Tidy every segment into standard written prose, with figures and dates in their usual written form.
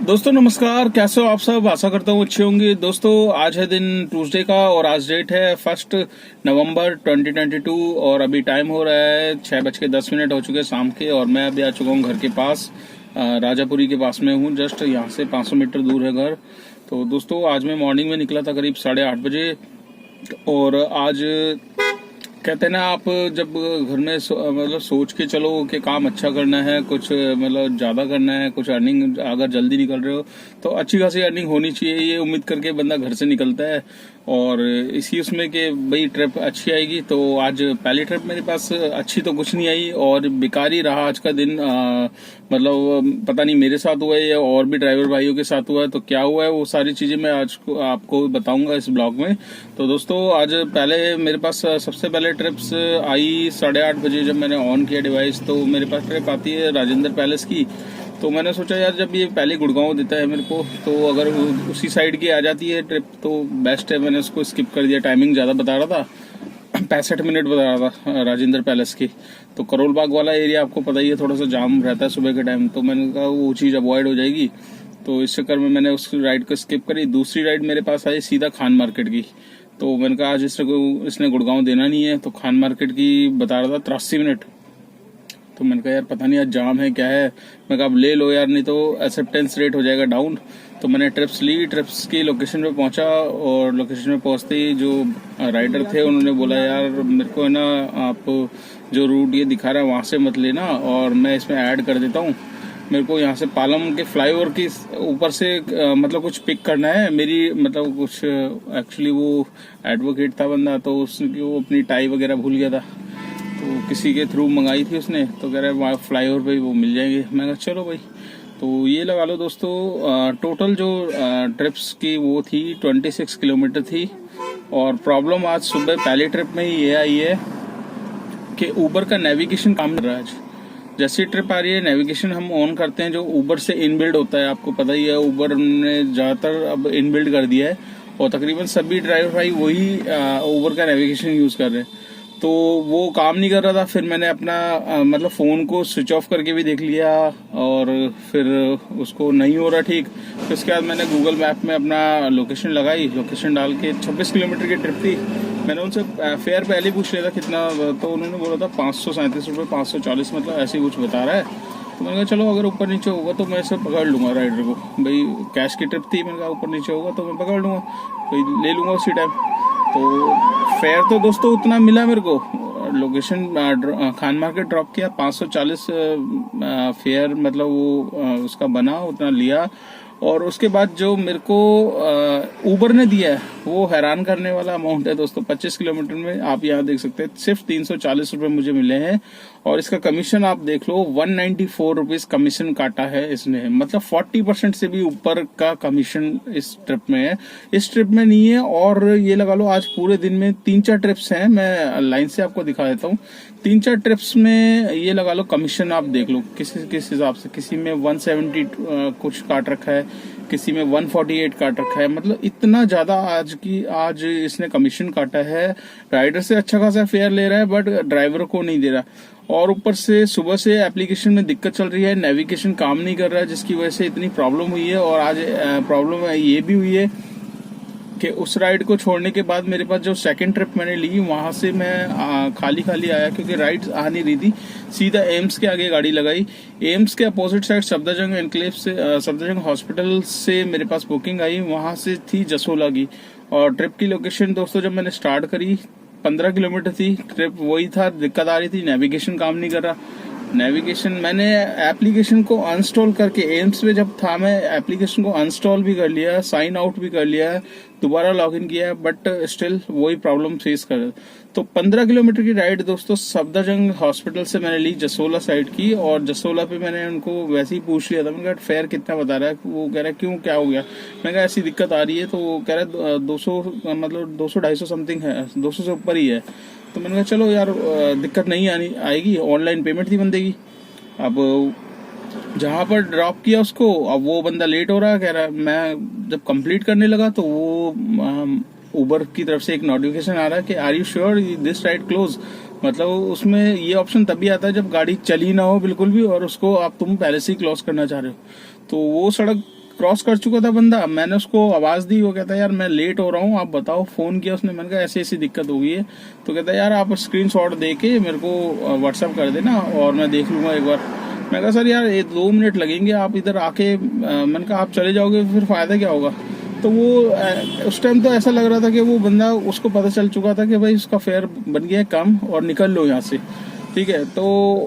दोस्तों नमस्कार, कैसे हो आप सब। आशा करता हूँ अच्छे होंगे। दोस्तों आज है दिन ट्यूसडे का और आज डेट है 1 नवंबर 2022 और अभी टाइम हो रहा है 6:10 हो चुके हैं शाम के। और मैं अभी आ चुका हूँ घर के पास, राजापुरी के पास में हूँ। जस्ट यहाँ से 500 मीटर दूर है घर। तो दोस्तों आज मैं मॉर्निंग में निकला था करीब 8:30 बजे। और आज कहते हैं ना, आप जब घर में मतलब सोच के चलो कि काम अच्छा करना है, कुछ मतलब ज्यादा करना है, कुछ अर्निंग अगर जल्दी निकल रहे हो तो अच्छी खासी अर्निंग होनी चाहिए, ये उम्मीद करके बंदा घर से निकलता है। और इसी उसमें कि भाई ट्रिप अच्छी आएगी। तो आज पहली ट्रिप मेरे पास अच्छी तो कुछ नहीं आई और बेकार ही रहा आज का दिन। मतलब पता नहीं मेरे साथ हुआ है या और भी ड्राइवर भाइयों के साथ हुआ है, तो क्या हुआ है वो सारी चीजें मैं आज आपको बताऊंगा इस ब्लॉग में। तो दोस्तों आज पहले मेरे पास सबसे पहले ट्रिप्स आई 8:30 बजे। जब मैंने ऑन किया डिवाइस तो मेरे पास ट्रिप आती है राजेंद्र पैलेस की। तो मैंने सोचा यार जब ये पहले गुड़गांव देता है मेरे को, तो अगर उसी साइड की आ जाती है ट्रिप तो बेस्ट है। मैंने उसको स्किप कर दिया, टाइमिंग ज्यादा बता रहा था 65 मिनट बता रहा था राजेंद्र पैलेस की। तो करोल बाग वाला एरिया आपको पता ही है, थोड़ा सा जाम रहता है सुबह के टाइम। तो मैंने कहा वो चीज अवॉइड हो जाएगी, तो इस चक्कर में मैंने उस राइड को स्किप करी। दूसरी राइड मेरे पास आई सीधा खान मार्केट की। तो मैंने कहा आज इसने गुड़गांव देना नहीं है, तो खान मार्केट की बता रहा था 83 मिनट। तो मैंने कहा यार पता नहीं आज जाम है क्या है। मैं कहा अब ले लो यार, नहीं तो एक्सेप्टेंस रेट हो जाएगा डाउन। तो मैंने ट्रिप्स ली, ट्रिप्स की लोकेशन पे पहुंचा और लोकेशन पे पहुंचते ही जो राइडर थे उन्होंने बोला यार मेरे को है ना, आप जो रूट ये दिखा रहा है वहां से मत लेना और मैं इसमें ऐड कर देता हूँ। मेरे को यहाँ से पालम के फ्लाईओवर की ऊपर से मतलब कुछ पिक करना है मेरी, मतलब कुछ एक्चुअली वो एडवोकेट था बंदा, तो उसकी वो अपनी टाई वगैरह भूल गया था, तो किसी के थ्रू मंगाई थी उसने। तो कह रहा है वहाँ फ्लाईओवर पे वो मिल जाएंगे। मैं कहा चलो भाई। तो ये लगा लो दोस्तों, टोटल जो ट्रिप्स की वो थी 26 किलोमीटर थी। और प्रॉब्लम आज सुबह पहली ट्रिप में ही ये आई है कि ऊबर का नेविगेशन काम कर रहा है। आज जैसी ट्रिप आ रही है नेविगेशन हम ऑन करते हैं, जो ऊबर से इनबिल्ड होता है, आपको पता ही है ऊबर ने ज्यादातर अब इनबिल्ड कर दिया है और तकरीबन सभी ड्राइवर भाई वही ऊबर का नेविगेशन यूज कर रहे हैं। तो वो काम नहीं कर रहा था। फिर मैंने अपना मतलब फोन को स्विच ऑफ करके भी देख लिया और फिर उसको नहीं हो रहा ठीक। फिर उसके बाद मैंने गूगल मैप में अपना लोकेशन लगाई, लोकेशन डाल के 26 किलोमीटर की ट्रिप थी। मैंने उनसे फेयर पहले पूछ लिया था कितना, तो उन्होंने बोला था 537 रुपये 540, मतलब ऐसे ही कुछ बता रहा है। तो मैंने कहा चलो अगर ऊपर नीचे होगा तो मैं इसे पकड़ लूंगा राइडर को। भाई कैश की ट्रिप थी, मैंने कहा ऊपर नीचे होगा तो मैं पकड़ लूंगा, भाई ले लूंगा उसी टाइम। तो फेयर तो दोस्तों उतना मिला मेरे को। लोकेशन खान मार्केट ड्रॉप किया, 540 फेयर मतलब वो उसका बना, उतना लिया। और उसके बाद जो मेरे को ऊबर ने दिया है वो हैरान करने वाला अमाउंट है दोस्तों। 25 किलोमीटर में आप यहाँ देख सकते हैं सिर्फ 340 रुपए मुझे मिले हैं। और इसका कमीशन आप देख लो 194 रुपीज कमीशन काटा है इसने, मतलब 40% से भी ऊपर का कमीशन इस ट्रिप में है। इस ट्रिप में नहीं है। और ये लगा लो आज पूरे दिन में 3-4 ट्रिप्स हैं, मैं लाइन से आपको दिखा देता हूँ। 3-4 ट्रिप्स में ये लगा लो कमीशन आप देख लो किस हिसाब से। किसी में 170 कुछ काट रखा है, किसी में 148 काट रखा है, मतलब इतना ज्यादा आज इसने कमीशन काटा है। राइडर से अच्छा खासा फेयर ले रहा है बट ड्राइवर को नहीं दे रहा। और ऊपर से सुबह से एप्लीकेशन में दिक्कत चल रही है, नेविगेशन काम नहीं कर रहा है, जिसकी वजह से इतनी प्रॉब्लम हुई है। और आज प्रॉब्लम ये भी हुई है कि उस राइड को छोड़ने के बाद मेरे पास जो सेकंड ट्रिप मैंने ली वहां से मैं खाली खाली आया, क्योंकि राइड आ नहीं रही थी। सीधा एम्स के आगे गाड़ी लगाई। एम्स के अपोजिट साइड सफदरजंग एनक्लेव से सफदरजंग हॉस्पिटल से मेरे पास बुकिंग आई, वहां से थी जसोला की। और ट्रिप की लोकेशन दोस्तों जब मैंने स्टार्ट करी 15 किलोमीटर थी ट्रिप, वही था। दिक्कत आ रही थी, नेविगेशन काम नहीं कर रहा। नेविगेशन मैंने एप्लीकेशन को अनस्टॉल करके, एम्स में जब था मैं एप्लीकेशन को अनस्टॉल भी कर लिया, साइन आउट भी कर लिया, दोबारा लॉगिन किया, बट स्टिल वही प्रॉब्लम फेस कर। तो 15 किलोमीटर की राइड दोस्तों सफदरजंग हॉस्पिटल से मैंने ली जसोला साइड की। और जसोला पे मैंने उनको वैसे ही पूछ लिया था, मैंने कहा फेयर कितना बता रहा है। वो कह रहा है क्यों क्या हो गया। मैंने कहा ऐसी दिक्कत आ रही है, तो वो कह रहा है 200 मतलब 200-250 समथिंग है, 200 से ऊपर ही है। तो मैंने कहा चलो यार दिक्कत नहीं आएगी, ऑनलाइन पेमेंट थी बंदे की। अब जहां पर ड्रॉप किया उसको, अब वो बंदा लेट हो रहा है, कह रहा है। मैं जब कंप्लीट करने लगा तो वो उबर की तरफ से एक नोटिफिकेशन आ रहा है कि are you sure this ride close. मतलब उसमें ये ऑप्शन तभी आता है जब गाड़ी चली ना हो बिल्कुल भी और उसको तुम पहले से ही क्लोज करना चाह रहे हो। तो वो सड़क क्रॉस कर चुका था बंदा, मैंने उसको आवाज़ दी, वो कहता यार मैं लेट हो रहा हूँ, आप बताओ। फ़ोन किया उसने, मैंने कहा ऐसी ऐसी दिक्कत हो गई है। तो कहता यार आप स्क्रीनशॉट दे के मेरे को व्हाट्सअप कर देना और मैं देख लूँगा एक बार। मैं कहा सर यार 2 मिनट लगेंगे, आप इधर आके मैंने कहा आप चले जाओगे फिर फ़ायदा क्या होगा। तो वो उस टाइम तो ऐसा लग रहा था कि वो बंदा, उसको पता चल चुका था कि भाई उसका फेयर बन गया है कम और निकल लो यहाँ से, ठीक है। तो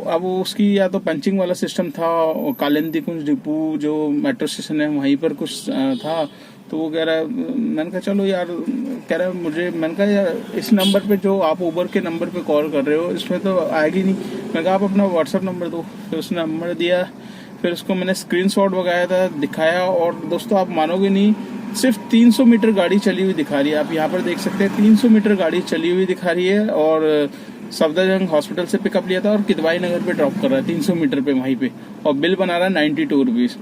अब उसकी या तो पंचिंग वाला सिस्टम था, कालिंदी कुंज डिपू जो मेट्रो स्टेशन है वहीं पर कुछ था। तो वो कह रहा है, मैंने कहा चलो यार, कह रहा है मुझे, मैंने कहा यार इस नंबर पे जो आप उबर के नंबर पे कॉल कर रहे हो इसमें तो आएगी नहीं। मैंने कहा आप अपना व्हाट्सएप नंबर दो। फिर उसने नंबर दिया, फिर उसको मैंने स्क्रीनशॉट वगैरह था दिखाया, और दोस्तों आप मानोगे नहीं, सिर्फ 300 मीटर गाड़ी चली हुई दिखा रही है। आप यहाँ पर देख सकते हैं 300 मीटर गाड़ी चली हुई दिखा रही है, और सफदरजंग हॉस्पिटल से पिकअप लिया था और किदवाई नगर पे ड्रॉप कर रहा है 300 मीटर पे वहीं पे, और बिल बना रहा है 92 रुपीज़।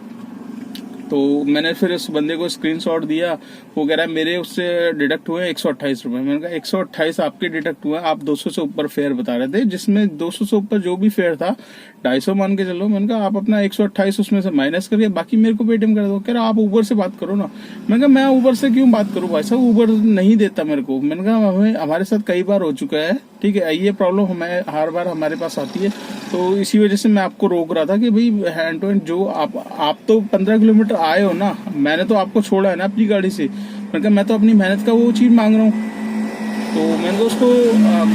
तो मैंने फिर उस बंदे को स्क्रीनशॉट दिया, वो कह रहा है मेरे उससे डिडक्ट हुए 128 रुपये। मैंने कहा 128 आपके डिडक्ट हुए, आप 200 से ऊपर फेयर बता रहे थे, जिसमें 200 से ऊपर जो भी फेयर था 250 मान के चलो। मैंने कहा आप अपना 128 उसमें से माइनस करके बाकी मेरे को पेटीएम कर दो। कह रहा आप ऊबर से बात करो ना। मैंने कहा मैं ऊबर से क्यों बात करूँ भाई साहब, ऊबर नहीं देता मेरे को। मैंने कहा हमारे साथ कई बार हो चुका है, ठीक है, ये प्रॉब्लम हमें हर बार हमारे पास आती है। तो इसी वजह से मैं आपको रोक रहा था कि भाई हैंड टू हैंड जो आप तो 15 किलोमीटर आए हो ना, मैंने तो आपको छोड़ा है ना अपनी गाड़ी से। मैंने कहा मैं तो अपनी मेहनत का वो चीज़ मांग रहा हूँ। तो मैंने तो उसको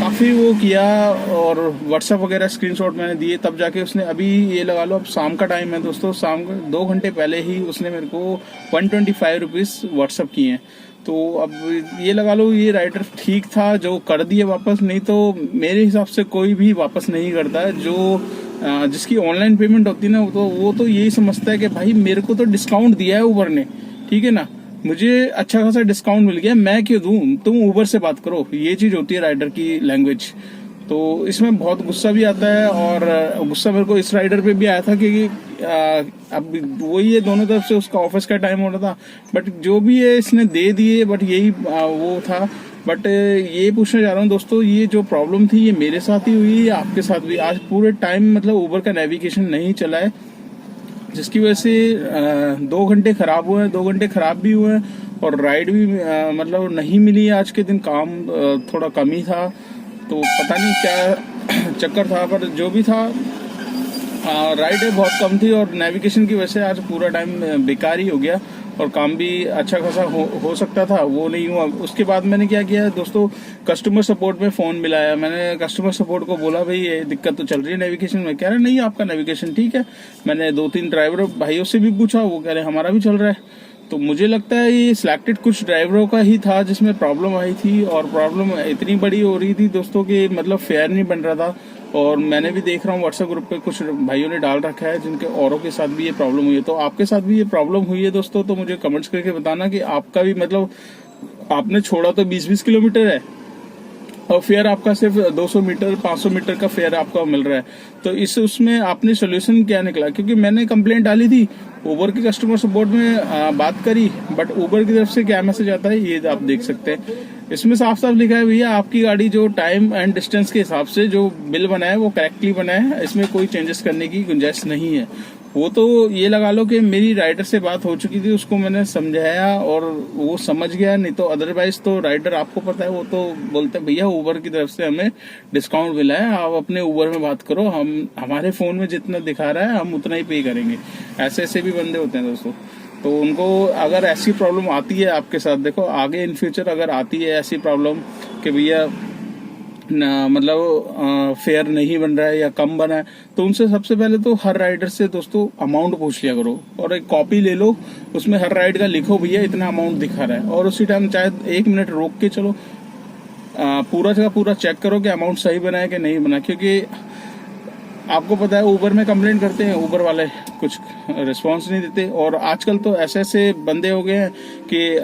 काफ़ी वो किया, और व्हाट्सएप वगैरह स्क्रीनशॉट मैंने दिए, तब जाके उसने, अभी ये लगा लो अब शाम का टाइम है दोस्तों, शाम को 2 घंटे पहले ही उसने मेरे को 125 रुपीज़ व्हाट्सएप किए हैं। तो अब ये लगा लो ये राइडर ठीक था जो कर दिए वापस, नहीं तो मेरे हिसाब से कोई भी वापस नहीं करता है। जो जिसकी ऑनलाइन पेमेंट होती है ना, वो तो यही समझता है कि भाई मेरे को तो डिस्काउंट दिया है ऊबर ने, ठीक है ना, मुझे अच्छा खासा डिस्काउंट मिल गया, मैं क्यों दूं, तुम ऊबर से बात करो। ये चीज होती है राइडर की लैंग्वेज। तो इसमें बहुत गुस्सा भी आता है, और गुस्सा मेरे को इस राइडर पे भी आया था कि अब वही है, दोनों तरफ से उसका ऑफिस का टाइम हो रहा था, बट जो भी है इसने दे दिए, बट यही वो था। बट ये पूछना चाह रहा हूँ दोस्तों, ये जो प्रॉब्लम थी ये मेरे साथ ही हुई है, आपके साथ भी? आज पूरे टाइम मतलब ऊबर का नेविगेशन नहीं चला है, जिसकी वजह से 2 घंटे खराब हुए हैं, 2 घंटे खराब भी हुए हैं, और राइड भी मतलब नहीं मिली है। आज के दिन काम थोड़ा कम ही था, तो पता नहीं क्या चक्कर था, पर जो भी था राइड बहुत कम थी, और नेविगेशन की वजह से आज पूरा टाइम बेकार ही हो गया, और काम भी अच्छा खासा हो सकता था, वो नहीं हुआ। उसके बाद मैंने क्या किया दोस्तों, कस्टमर सपोर्ट में फ़ोन मिलाया। मैंने कस्टमर सपोर्ट को बोला भाई ये दिक्कत तो चल रही है नेविगेशन में। कह रहे नहीं आपका नेविगेशन ठीक है। मैंने 2-3 ड्राइवर भाइयों से भी पूछा, वो कह रहे हमारा भी चल रहा है। तो मुझे लगता है ये सिलेक्टेड कुछ ड्राइवरों का ही था जिसमें प्रॉब्लम आई थी, और प्रॉब्लम इतनी बड़ी हो रही थी दोस्तों कि मतलब फेयर नहीं बन रहा था। और मैंने भी देख रहा हूँ व्हाट्सएप ग्रुप पे कुछ भाइयों ने डाल रखा है जिनके औरों के साथ भी ये प्रॉब्लम हुई है। तो आपके साथ भी ये प्रॉब्लम हुई है दोस्तों, तो मुझे कमेंट्स करके बताना कि आपका भी मतलब आपने छोड़ा तो 20-20 किलोमीटर है, और फेयर आपका सिर्फ 200 मीटर 500 मीटर का फेयर आपका मिल रहा है। तो उसमें आपने सोल्यूशन क्या निकला? क्योंकि मैंने कंप्लेंट डाली थी, उबर के कस्टमर सपोर्ट में बात करी, बट उबर की तरफ से क्या मैसेज आता है ये आप देख सकते हैं। इसमें साफ साफ लिखा है भैया आपकी गाड़ी जो टाइम एंड डिस्टेंस के हिसाब से जो बिल बना है वो करेक्टली बना है, इसमें कोई चेंजेस करने की गुंजाइश नहीं है। वो तो ये लगा लो कि मेरी राइडर से बात हो चुकी थी, उसको मैंने समझाया और वो समझ गया, नहीं तो अदरवाइज तो राइडर आपको पता है वो तो बोलते हैं भैया उबर की तरफ से हमें डिस्काउंट मिला है, आप अपने उबर में बात करो, हम हमारे फोन में जितना दिखा रहा है हम उतना ही पे करेंगे। ऐसे ऐसे भी बंदे होते हैं दोस्तों। तो उनको अगर ऐसी प्रॉब्लम आती है आपके साथ, देखो आगे इन फ्यूचर अगर आती है ऐसी प्रॉब्लम कि भैया मतलब फेयर नहीं बन रहा है या कम बना है, तो उनसे सबसे पहले तो हर राइडर से दोस्तों अमाउंट पूछ लिया करो, और एक कॉपी ले लो, उसमें हर राइड का लिखो भैया इतना अमाउंट दिखा रहा है, और उसी टाइम चाहे 1 मिनट रोक के चलो, पूरा का पूरा चेक करो कि अमाउंट सही बना है कि नहीं बना। क्योंकि आपको पता है उबर में कंप्लेंट करते हैं, उबर वाले कुछ रिस्पांस नहीं देते, और आजकल तो ऐसे ऐसे बंदे हो गए हैं कि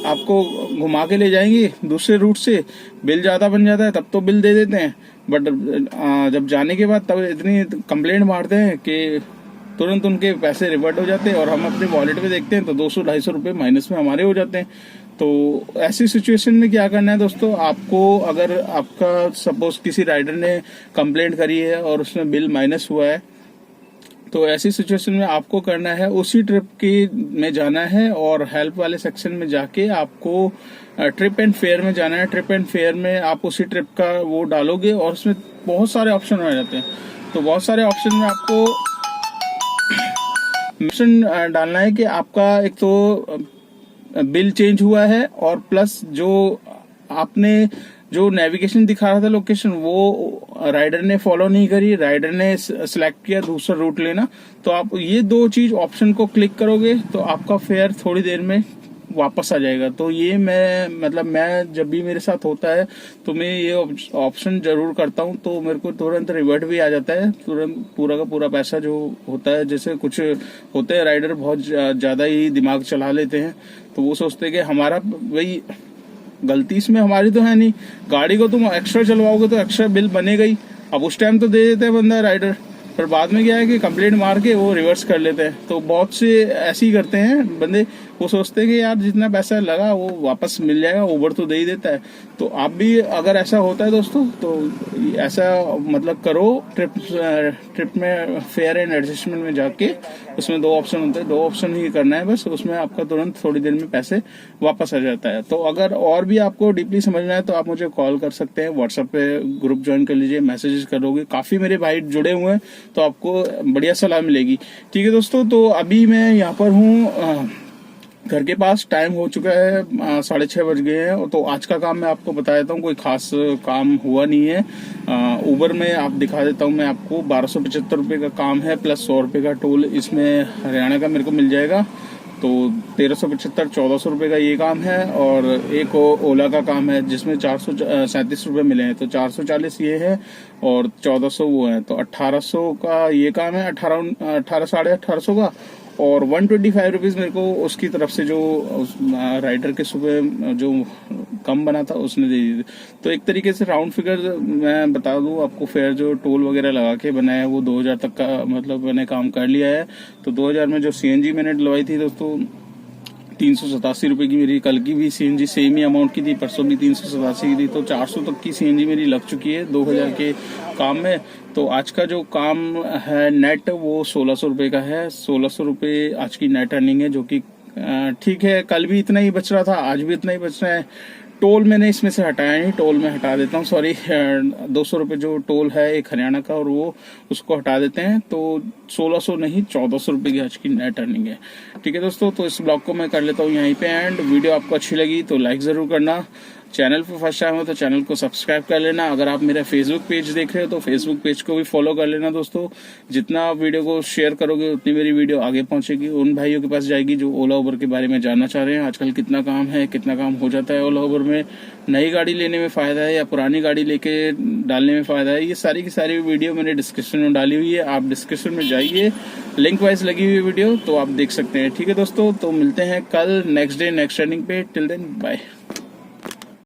आपको घुमा के ले जाएंगे दूसरे रूट से, बिल ज़्यादा बन जाता है तब तो बिल दे देते हैं, बट जब जाने के बाद तब इतनी कंप्लेंट मारते हैं कि तुरंत उनके पैसे रिवर्ट हो जाते हैं, और हम अपने वॉलेट में देखते हैं तो 200-250 रुपये माइनस में हमारे हो जाते हैं। तो ऐसी सिचुएशन में क्या करना है दोस्तों, आपको अगर आपका सपोज किसी राइडर ने कंप्लेंट करी है और उसमें बिल माइनस हुआ है, तो ऐसी सिचुएशन में आपको करना है उसी ट्रिप की में जाना है और हेल्प वाले सेक्शन में जाके आपको ट्रिप एंड फेयर में जाना है। ट्रिप एंड फेयर में आप उसी ट्रिप का वो डालोगे और उसमें बहुत सारे ऑप्शन आ जाते हैं। तो बहुत सारे ऑप्शन में आपको ऑप्शन डालना है कि आपका एक तो बिल चेंज हुआ है और प्लस जो आपने जो नेविगेशन दिखा रहा था लोकेशन वो राइडर ने फॉलो नहीं करी, राइडर ने सिलेक्ट किया दूसरा रूट लेना। तो आप ये दो चीज ऑप्शन को क्लिक करोगे तो आपका फेयर थोड़ी देर में वापस आ जाएगा। तो ये मैं जब भी मेरे साथ होता है तो मैं ये ऑप्शन जरूर करता हूँ, तो मेरे को तुरंत रिवर्ट भी आ जाता है, तुरंत पूरा का पूरा पैसा जो होता है। जैसे कुछ होते हैं राइडर बहुत ज्यादा ही दिमाग चला लेते हैं, तो वो सोचते हैं कि हमारा भाई गलती इसमें हमारी तो है नहीं, गाड़ी को तुम एक्स्ट्रा चलवाओगे तो एक्स्ट्रा बिल बनेगा ही। अब उस टाइम तो दे देते हैं बंदा राइडर, पर बाद में क्या है कि कंप्लेंट मार के वो रिवर्स कर लेते हैं। तो बहुत से ऐसे ही करते हैं बंदे, वो सोचते हैं कि यार जितना पैसा लगा वो वापस मिल जाएगा, ओवर तो दे ही देता है। तो आप भी अगर ऐसा होता है दोस्तों तो ऐसा करो, ट्रिप में फेयर एंड एडजस्टमेंट में जाके उसमें दो ऑप्शन होते हैं, दो ऑप्शन ही करना है बस, उसमें आपका तुरंत थोड़ी देर में पैसे वापस आ जाता है। तो अगर और भी आपको डीपली समझना है तो आप मुझे कॉल कर सकते हैं, व्हाट्सएप पे ग्रुप ज्वाइन कर लीजिए, मैसेजेस करोगे, काफी मेरे भाई जुड़े हुए हैं तो आपको बढ़िया सलाह मिलेगी। ठीक है दोस्तों, तो अभी मैं यहाँ पर हूँ घर के पास, टाइम हो चुका है 6:30 बज गए हैं। तो आज का काम मैं आपको बता देता हूँ, कोई खास काम हुआ नहीं है। उबर में आप दिखा देता हूँ मैं आपको, 1275 रुपये का काम है प्लस 100 रुपये का टोल इसमें हरियाणा का मेरे को मिल जाएगा। तो 1375 1400 रुपये का ये काम है, और एक ओला का काम है जिसमें 437 रुपये मिले हैं, तो 440 ये है और 1400 वो है, तो 1800 का ये काम है, 18 साढ़े 1800 का। और 125 रुपीज मेरे को उसकी तरफ से जो राइडर के सुबह जो कम बना था उसने दे दी। तो एक तरीके से राउंड फिगर मैं बता दूं आपको, फेयर जो टोल वगैरह लगा के बनाया है वो 2000 तक का मैंने काम कर लिया है। तो 2000 में जो सीएनजी मैंने डलवाई थी दोस्तों 387 रुपए की, मेरी कल की भी सीएनजी सेम ही अमाउंट की थी, परसों भी 387 की थी, तो 400 तक की सीएनजी मेरी लग चुकी है 2000 के काम में। तो आज का जो काम है नेट वो 1600 रुपए का है, 1600 रुपए आज की नेट अर्निंग है, जो कि ठीक है। कल भी इतना ही बच रहा था, आज भी इतना ही बच रहा है। टोल मैंने इसमें से हटाया नहीं, टोल में हटा देता हूँ, सॉरी 200 रुपये जो टोल है एक हरियाणा का, और वो उसको हटा देते हैं। तो 1600 नहीं 1400 रुपये की आज की नेट अर्निंग है। ठीक है दोस्तों, तो इस ब्लॉग को मैं कर लेता हूँ यहीं पे एंड। वीडियो आपको अच्छी लगी तो लाइक जरूर करना, चैनल पर फर्स्ट टाइम हो तो चैनल को सब्सक्राइब कर लेना। अगर आप मेरा फेसबुक पेज देख रहे हो तो फेसबुक पेज को भी फॉलो कर लेना दोस्तों। जितना आप वीडियो को शेयर करोगे उतनी मेरी वीडियो आगे पहुंचेगी, उन भाइयों के पास जाएगी जो ओला उबर के बारे में जानना चाह रहे हैं, आजकल कितना काम है, कितना काम हो जाता है ओला उबर में, नई गाड़ी लेने में फायदा है या पुरानी गाड़ी लेके डालने में फायदा है। ये सारी की सारी वीडियो मैंने डिस्क्रिप्शन में डाली हुई है, आप डिस्क्रिप्शन में जाइए, लिंक वाइज लगी हुई वीडियो तो आप देख सकते हैं। ठीक है दोस्तों, तो मिलते हैं कल नेक्स्ट डे नेक्स्ट रनिंग पे। Till then bye.